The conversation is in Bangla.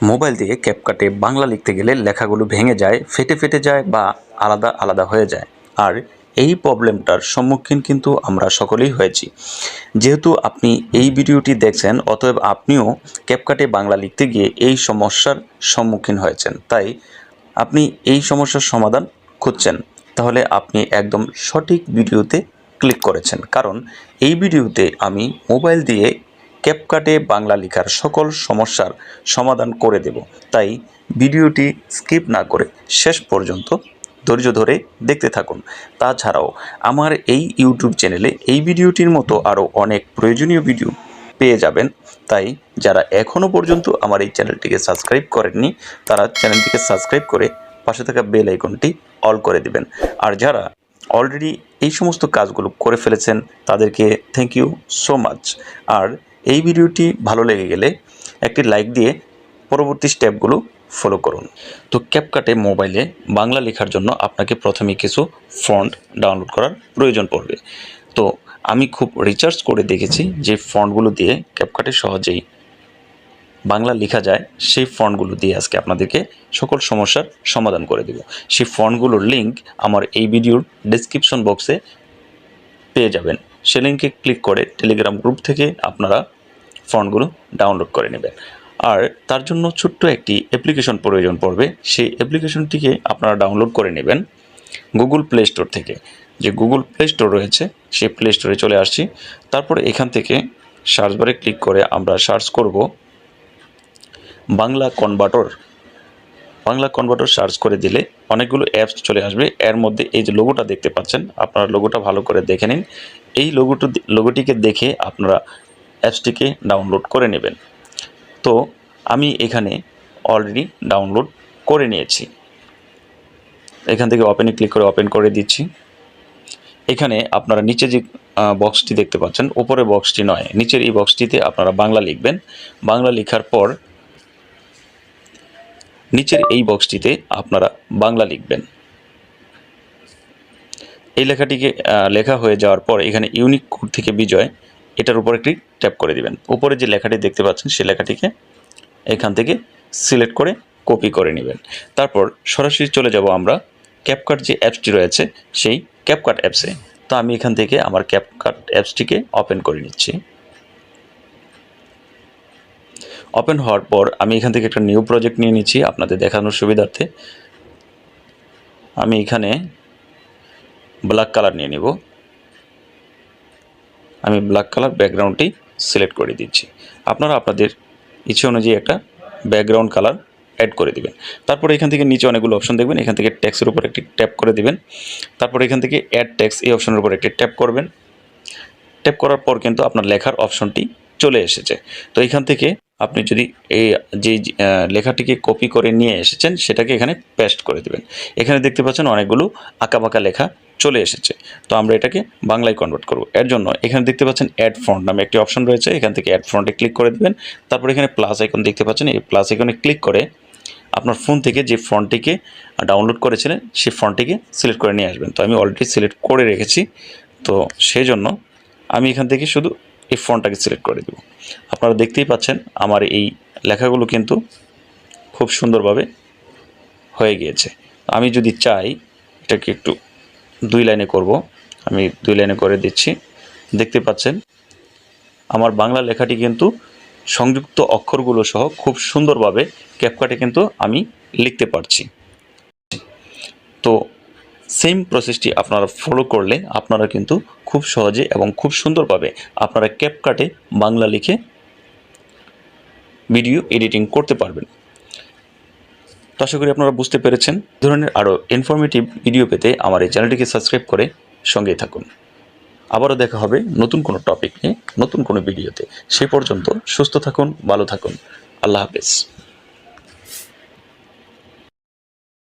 মোবাইল দিয়ে ক্যাপকাটে বাংলা লিখতে গেলে লেখাগুলো ভেঙে যায়, ফেটে যায় বা আলাদা আলাদা হয়ে যায়। আর এই প্রবলেমটার সম্মুখীন কিন্তু আমরা সকলেই হয়েছি। যেহেতু আপনি এই ভিডিওটি দেখছেন, অতএব আপনিও ক্যাপকাটে বাংলা লিখতে গিয়ে এই সমস্যার সম্মুখীন হয়েছেন। তাই আপনি এই সমস্যার সমাধান খুঁজছেন, তাহলে আপনি একদম সঠিক ভিডিওতে ক্লিক করেছেন। কারণ এই ভিডিওতে আমি মোবাইল দিয়ে ক্যাপকাটে বাংলা লেখার সকল সমস্যার সমাধান করে দেব। তাই ভিডিওটি স্কিপ না করে শেষ পর্যন্ত ধৈর্য ধরে দেখতে থাকুন। তাছাড়াও আমার এই ইউটিউব চ্যানেলে এই ভিডিওটির মতো আরও অনেক প্রয়োজনীয় ভিডিও পেয়ে যাবেন। তাই যারা এখনও পর্যন্ত আমার এই চ্যানেলটিকে সাবস্ক্রাইব করেননি, তারা চ্যানেলটিকে সাবস্ক্রাইব করে পাশে থাকা বেল আইকনটি অল করে দিবেন। আর যারা অলরেডি এই সমস্ত কাজগুলো করে ফেলেছেন, তাদেরকে থ্যাংক ইউ সো মাচ। আর এই ভিডিওটি ভালো লেগে গেলে একটি লাইক দিয়ে পরবর্তী স্টেপগুলো ফলো করুন। তো ক্যাপকাটে মোবাইলে বাংলা লেখার জন্য আপনাকে প্রথমে কিছু ফন্ট ডাউনলোড করার প্রয়োজন পড়বে। তো আমি খুব রিসার্চ করে দেখেছি যে ফন্টগুলো দিয়ে ক্যাপকাটে সহজেই বাংলা লেখা যায়, সেই ফন্টগুলো দিয়ে আজকে আপনাদেরকে সকল সমস্যার সমাধান করে দেব। সেই ফন্টগুলোর লিঙ্ক আমার এই ভিডিওর ডেসক্রিপশন বক্সে পেয়ে যাবেন। সে লিঙ্কে ক্লিক করে টেলিগ্রাম গ্রুপ থেকে আপনারা ফন্টগুলো ডাউনলোড করে নেবেন। আর তার জন্য ছোট্ট একটি অ্যাপ্লিকেশন প্রয়োজন পড়বে। সেই অ্যাপ্লিকেশনটিকে আপনারা ডাউনলোড করে নেবেন গুগল প্লে স্টোর থেকে। যে গুগল প্লে স্টোর রয়েছে, সেই প্লে স্টোরে চলে আসছি। তারপরে এখান থেকে সার্চ বারে ক্লিক করে আমরা সার্চ করব Bangla converter. Bangla converter search করে দিলে অনেকগুলো অ্যাপস চলে আসবে। এর মধ্যে এই যে লোগোটা দেখতে পাচ্ছেন, আপনারা লোগোটা ভালো করে দেখে নিন। এই লোগোটিকে দেখে আপনারা অ্যাপসটিকে ডাউনলোড করে নেবেন। তো আমি এখানে অলরেডি ডাউনলোড করে নিয়েছি। এখান থেকে ওপেনে ক্লিক করে ওপেন করে দিচ্ছি। এখানে আপনারা নিচে যে বক্সটি দেখতে পাচ্ছেন, উপরে বক্সটি নয়, নিচের এই বক্সটিতে আপনারা বাংলা লিখবেন। বাংলা লেখার পর নিচের এই বক্সটিতে আপনারা বাংলা লিখবেন। এই লেখাটিকে লেখা হয়ে যাওয়ার পর এখানে ইউনিক কোড থেকে বিজয়, এটার উপর একটি ট্যাপ করে দিবেন। উপরে যে লেখাটি দেখতে পাচ্ছেন, সেই লেখাটিকে এখান থেকে সিলেক্ট করে কপি করে নেবেন। তারপর সরাসরি চলে যাব আমরা ক্যাপকাট যে অ্যাপসটি রয়েছে, সেই ক্যাপকাট অ্যাপসে। তো আমি এখান থেকে আমার ক্যাপকাট অ্যাপসটিকে ওপেন করে নিচ্ছি। ওপেন হওয়ার পর আমি এখান থেকে একটা নিউ প্রজেক্ট নিয়ে নিচ্ছি আপনাদের দেখানোর সুবিধার্থে। আমি এখানে ব্ল্যাক কালার নিয়ে নিব। আমি ব্ল্যাক কালার ব্যাকগ্রাউন্ডটি সিলেক্ট করে দিচ্ছি। আপনারা আপনাদের ইচ্ছে অনুযায়ী একটা ব্যাকগ্রাউন্ড কালার অ্যাড করে দিবেন। তারপরে এখান থেকে নিচে অনেকগুলো অপশন দেখবেন, এখান থেকে টেক্সটের উপর একটি ট্যাপ করে দিবেন। তারপরে এখান থেকে অ্যাড টেক্সট এই অপশনের উপর একটি ট্যাপ করবেন। ট্যাপ করার পর কিন্তু আপনার লেখার অপশনটি চলে এসেছে। তো এখান থেকে আপনি যদি এই যে লেখাটিকে কপি করে নিয়ে এসেছেন, সেটাকে এখানে পেস্ট করে দেবেন। এখানে দেখতে পাচ্ছেন অনেকগুলো আঁকাবাঁকা লেখা চলে এসেছে। তো আমরা এটাকে বাংলায় কনভার্ট করব। এর জন্য এখানে দেখতে পাচ্ছেন অ্যাড ফন্ট নামে একটি অপশন রয়েছে, এখান থেকে অ্যাড ফন্টে ক্লিক করে দেবেন। তারপর এখানে প্লাস আইকন দেখতে পাচ্ছেন, এই প্লাস আইকনে ক্লিক করে আপনার ফোন থেকে যে ফন্টটিকে ডাউনলোড করেছিলেন, সেই ফন্টটিকে সিলেক্ট করে নিয়ে আসবেন। তো আমি অলরেডি সিলেক্ট করে রেখেছি, তো সেই জন্য আমি এখান থেকে শুধু এই ফন্টটাকে সিলেক্ট করে দেব। আপনারা দেখতেই পাচ্ছেন আমার এই লেখাগুলো কিন্তু খুব সুন্দরভাবে হয়ে গিয়েছে। আমি যদি চাই এটাকে একটু 2 লাইনে করব, আমি 2 লাইনে করে দিচ্ছি। দেখতে পাচ্ছেন আমার বাংলা লেখাটি কিন্তু সংযুক্ত অক্ষরগুলো সহ খুব সুন্দরভাবে ক্যাপকাটে কিন্তু আমি লিখতে পারছি। তো সেম প্রসেসটি আপনারা ফলো করলে আপনারা কিন্তু খুব সহজে এবং খুব সুন্দরভাবে আপনারা ক্যাপকাটে বাংলা লিখে ভিডিও এডিটিং করতে পারবেন। তো আশা করি আপনারা বুঝতে পেরেছেন। এই ধরনের আরও ইনফরমেটিভ ভিডিও পেতে আমার এই চ্যানেলটিকে সাবস্ক্রাইব করে সঙ্গেই থাকুন। আবারও দেখা হবে নতুন কোনো টপিক নিয়ে, নতুন কোনো ভিডিওতে। সেই পর্যন্ত সুস্থ থাকুন, ভালো থাকুন। আল্লাহ হাফেজ।